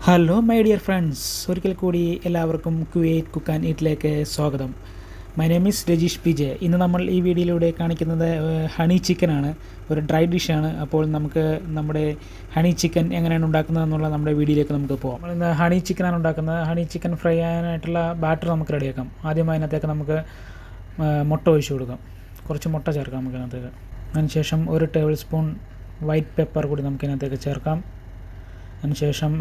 Hello my dear friends, ഒരിക്കൽ കൂടി എല്ലാവർക്കും കുവൈറ്റ് കുക്ക് ആൻഡ് ഈറ്റിലേക്ക് സ്വാഗതം. മൈ നെയിം ഈസ് രജീഷ്.pj. ഇന്ന് നമ്മൾ ഈ വീഡിയോയിലൂടെ കാണിക്കുന്നത് ഹണി ചിക്കനാണ്. ഒരു ഡ്രൈ ഡിഷാണ്. അപ്പോൾ നമുക്ക് നമ്മുടെ ഹണി ചിക്കൻ എങ്ങനെയാണ് ഉണ്ടാക്കുന്നത് എന്നുള്ള നമ്മുടെ വീഡിയോയിലേക്ക് നമുക്ക് പോകാം. നമ്മൾ ഇന്ന് ഹണി ചിക്കനാണ് ഉണ്ടാക്കുന്നത്. ഹണി ചിക്കൻ ഫ്രൈ ചെയ്യാനായിട്ടുള്ള ബാറ്റർ നമുക്ക് റെഡിയാക്കാം. ആദ്യം അതിനകത്തേക്ക് നമുക്ക് മുട്ട ഒഴിച്ചു കൊടുക്കാം. കുറച്ച് മുട്ട ചേർക്കാം നമുക്ക് അതിനകത്തേക്ക്. അതിനുശേഷം 1 ടേബിൾ സ്പൂൺ വൈറ്റ് പെപ്പർ കൂടി നമുക്ക് ഇതിനകത്തേക്ക് ചേർക്കാം. അതിനുശേഷം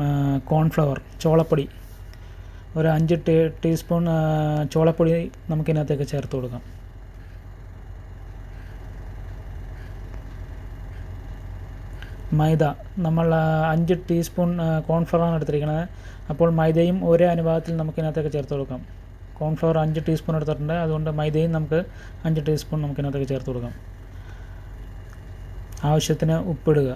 കോൺഫ്ലവർ ചോളപ്പൊടി ഒരു 5 ടീസ്പൂൺ ചോളപ്പൊടി നമുക്കിതിനകത്തേക്ക് ചേർത്ത് കൊടുക്കാം. മൈദ നമ്മൾ 5 ടീസ്പൂൺ കോൺഫ്ലവറാണ് എടുത്തിരിക്കുന്നത്. അപ്പോൾ മൈദയും ഒരേ അനുപാതത്തിൽ നമുക്കിതിനകത്തേക്ക് ചേർത്ത് കൊടുക്കാം. കോൺഫ്ലവർ 5 ടീസ്പൂൺ എടുത്തിട്ടുണ്ട്, അതുകൊണ്ട് മൈദയും നമുക്ക് 5 ടീസ്പൂൺ നമുക്കിതിനകത്തേക്ക് ചേർത്ത് കൊടുക്കാം. ആവശ്യത്തിന് ഉപ്പിടുക.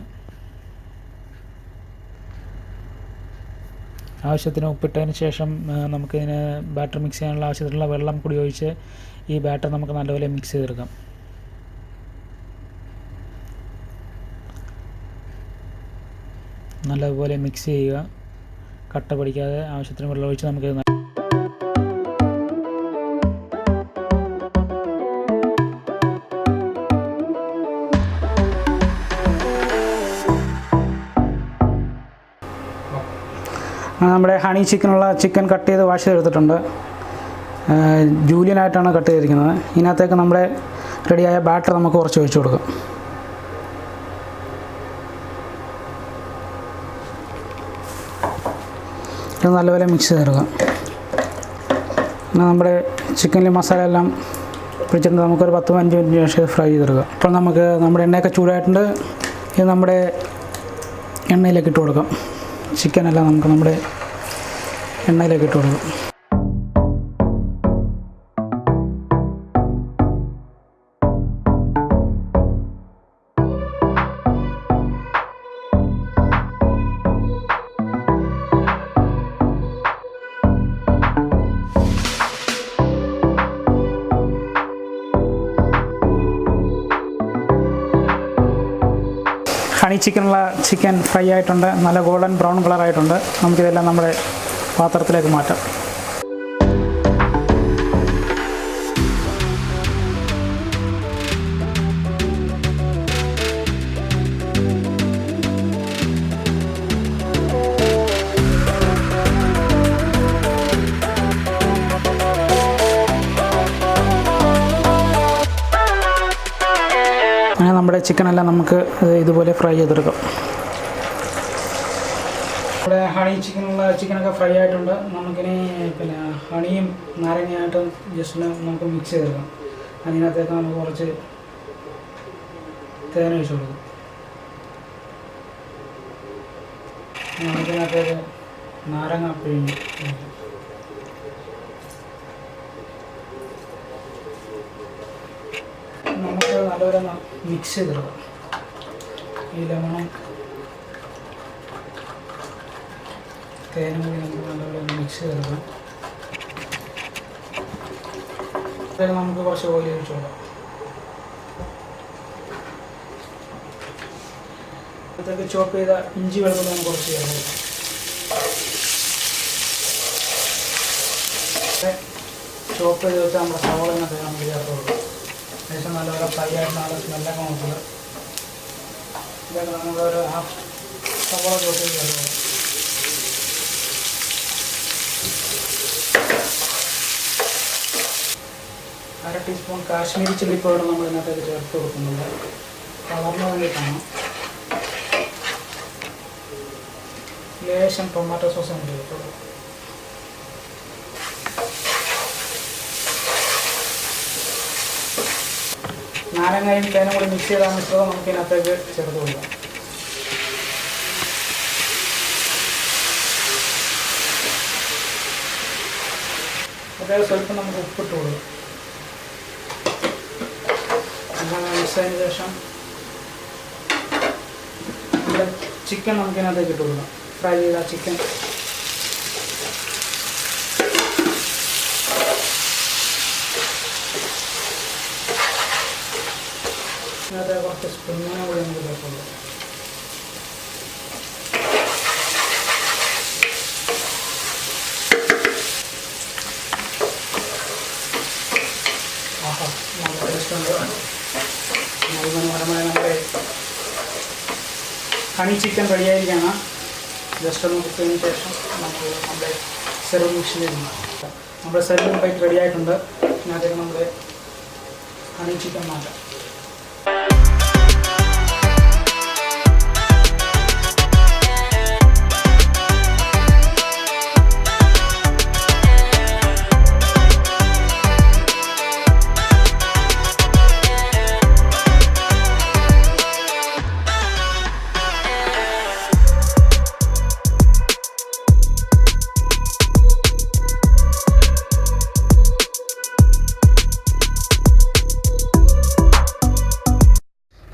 ആവശ്യത്തിന് ഉപ്പിട്ടതിന് ശേഷം നമുക്കിതിന് ബാറ്റർ മിക്സ് ചെയ്യാനുള്ള ആവശ്യത്തിനുള്ള വെള്ളം കൂടി ഒഴിച്ച് ഈ ബാറ്റർ നമുക്ക് നല്ലപോലെ മിക്സ് ചെയ്തെടുക്കാം. നല്ലപോലെ മിക്സ് ചെയ്യുക, കട്ട പിടിക്കാതെ ആവശ്യത്തിന് വെള്ളം ഒഴിച്ച് നമുക്ക് നമ്മുടെ ഹണി ചിക്കൻ കട്ട് ചെയ്ത് വാഷ് ചെയ്തെടുത്തിട്ടുണ്ട്. ജൂലിയനായിട്ടാണ് കട്ട് ചെയ്തിരിക്കുന്നത്. ഇതിനകത്തേക്ക് നമ്മുടെ റെഡിയായ ബാറ്റർ നമുക്ക് കുറച്ച് ഒഴിച്ചു കൊടുക്കാം. ഇത് നല്ലപോലെ മിക്സ് ചെയ്തെടുക്കാം. നമ്മുടെ ചിക്കനിൽ മസാല എല്ലാം പിടിച്ചിട്ടുണ്ട്. നമുക്കൊരു 10-15 മിനിറ്റ് ശേഷം ഫ്രൈ ചെയ്തെടുക്കാം. അപ്പോൾ നമുക്ക് നമ്മുടെ എണ്ണയൊക്കെ ചൂടായിട്ടുണ്ട്. ഇത് നമ്മുടെ എണ്ണയിലേക്ക് ഇട്ട് കൊടുക്കാം. ചിക്കനെല്ലാം നമുക്ക് നമ്മുടെ എണ്ണയിലേക്ക് ഇട്ട് കൊടുക്കും. ഹണി ചിക്കൻ ഫ്രൈ ആയിട്ടുണ്ട്. നല്ല ഗോൾഡൻ ബ്രൗൺ കളറായിട്ടുണ്ട്. നമുക്കിതെല്ലാം നമ്മുടെ പാത്രത്തിലേക്ക് മാറ്റാം. അങ്ങനെ നമ്മുടെ ചിക്കനെല്ലാം നമുക്ക് ഇതുപോലെ ഫ്രൈ ചെയ്തെടുക്കാം. നമ്മുടെ ഹണി ചിക്കനൊക്കെ ഫ്രൈ ആയിട്ടുണ്ട്. നമുക്കിനി ഹണിയും നാരങ്ങയായിട്ടും ജസ്റ്റ് നമുക്ക് മിക്സ് ചെയ്തെടുക്കാം. അതിനകത്തേക്ക് നമുക്ക് കുറച്ച് തേൻ ഒഴിച്ച് കൊടുക്കും. നമുക്കിനകത്തേക്ക് നാരങ്ങ പിഴിഞ്ഞ് നമുക്ക് നല്ലപോലെ മിക്സ് ചെയ്തെടുക്കാം. ഈ ലെമണും തേനും കൂടി നമുക്ക് നല്ലപോലെ മിക്സ് ചെയ്തെടുക്കാം. അതായത് നമുക്ക് കുറച്ച് ഓയിൽ ഒഴിച്ച് കൊടുക്കാം. അപ്പോഴത്തേക്ക് ചോപ്പ് ചെയ്ത ഇഞ്ചി വെളുത്തുള്ളി നമുക്ക് കുറച്ച് ചേർക്കാം. ചോപ്പ് ചെയ്ത് വെച്ചാൽ നമ്മുടെ സവോളനൊക്കെ നമുക്ക് ചേർത്ത് കൊടുക്കാം. ശേഷം നല്ലപോലെ ഫ്രൈ ആയിട്ട് നല്ല സ്മെല്ലൊക്കെ നോക്കുക. ഇതൊക്കെ നമ്മളൊരു ഹാഫ് സവോള ചോപ്പ് ചെയ്ത് ചേർക്കുക. അര ടീസ്പൂൺ കാശ്മീരി ചില്ലി പൗഡർ നമ്മൾ ഇതിനകത്തേക്ക് ചേർത്ത് കൊടുക്കുന്നുണ്ട്. കളറിന് വേണ്ടിയിട്ടാണ്. ലേശം ടൊമാറ്റോ സോസ് നമ്മൾ ചേർത്ത് കൊടുക്കും. നാരങ്ങയും തേനും കൂടി മിക്സ് ചെയ്താൽ മിശ്രിതം നമുക്ക് ഇതിനകത്തേക്ക് ചേർത്ത് കൊടുക്കാം. അതായത് സ്വല്പം നമുക്ക് ഉപ്പിട്ട് കൊടുക്കാം. അങ്ങനെ മിക്സ് ആയതിനു ശേഷം നമ്മുടെ ചിക്കൻ നമുക്ക് ഇതിനകത്തേക്ക് ഇട്ട് കൊടുക്കാം. ഫ്രൈ ചെയ്ത ചിക്കൻ ഇതിനകത്ത് കുറച്ച് സ്പ്രിങ്ങിനെ കൂടി നമുക്ക് ചേർത്ത് കൊടുക്കാം. ഹണി ചിക്കൻ റെഡിയായിരിക്കുകയാണ്. ജസ്റ്റ് ഒന്ന് കുക്ക് ചെയ്തതിന് ശേഷം നമ്മൾ നമ്മുടെ സെർവ് മിഷനിൽ നമ്മുടെ സെർവിങ് പ്ലേറ്റ് റെഡി ആയിട്ടുണ്ട്. അതിനകത്തേക്ക് നമ്മുടെ ഹണി ചിക്കൻ മാറ്റാം.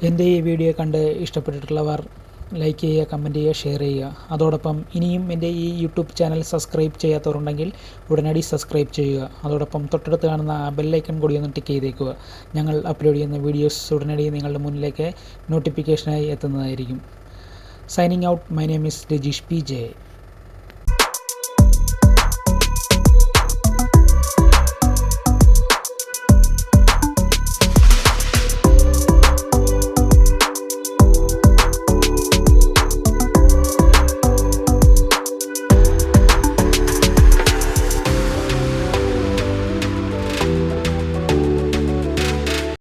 എൻ്റെ ഈ വീഡിയോ കണ്ട് ഇഷ്ടപ്പെട്ടിട്ടുള്ളവർ ലൈക്ക് ചെയ്യുക, കമൻറ്റ് ചെയ്യുക, ഷെയർ ചെയ്യുക. അതോടൊപ്പം ഇനിയും എൻ്റെ ഈ യൂട്യൂബ് ചാനൽ സബ്സ്ക്രൈബ് ചെയ്യാത്തവരുണ്ടെങ്കിൽ ഉടനടി സബ്സ്ക്രൈബ് ചെയ്യുക. അതോടൊപ്പം തൊട്ടടുത്ത് കാണുന്ന ആ ബെല്ലൈക്കൺ കൂടി ഒന്ന് ടിക്ക് ചെയ്തേക്കുക. ഞങ്ങൾ അപ്ലോഡ് ചെയ്യുന്ന വീഡിയോസ് ഉടനടി നിങ്ങളുടെ മുന്നിലേക്ക് നോട്ടിഫിക്കേഷനായി എത്തുന്നതായിരിക്കും. Signing out. My name is Rajeesh PJ.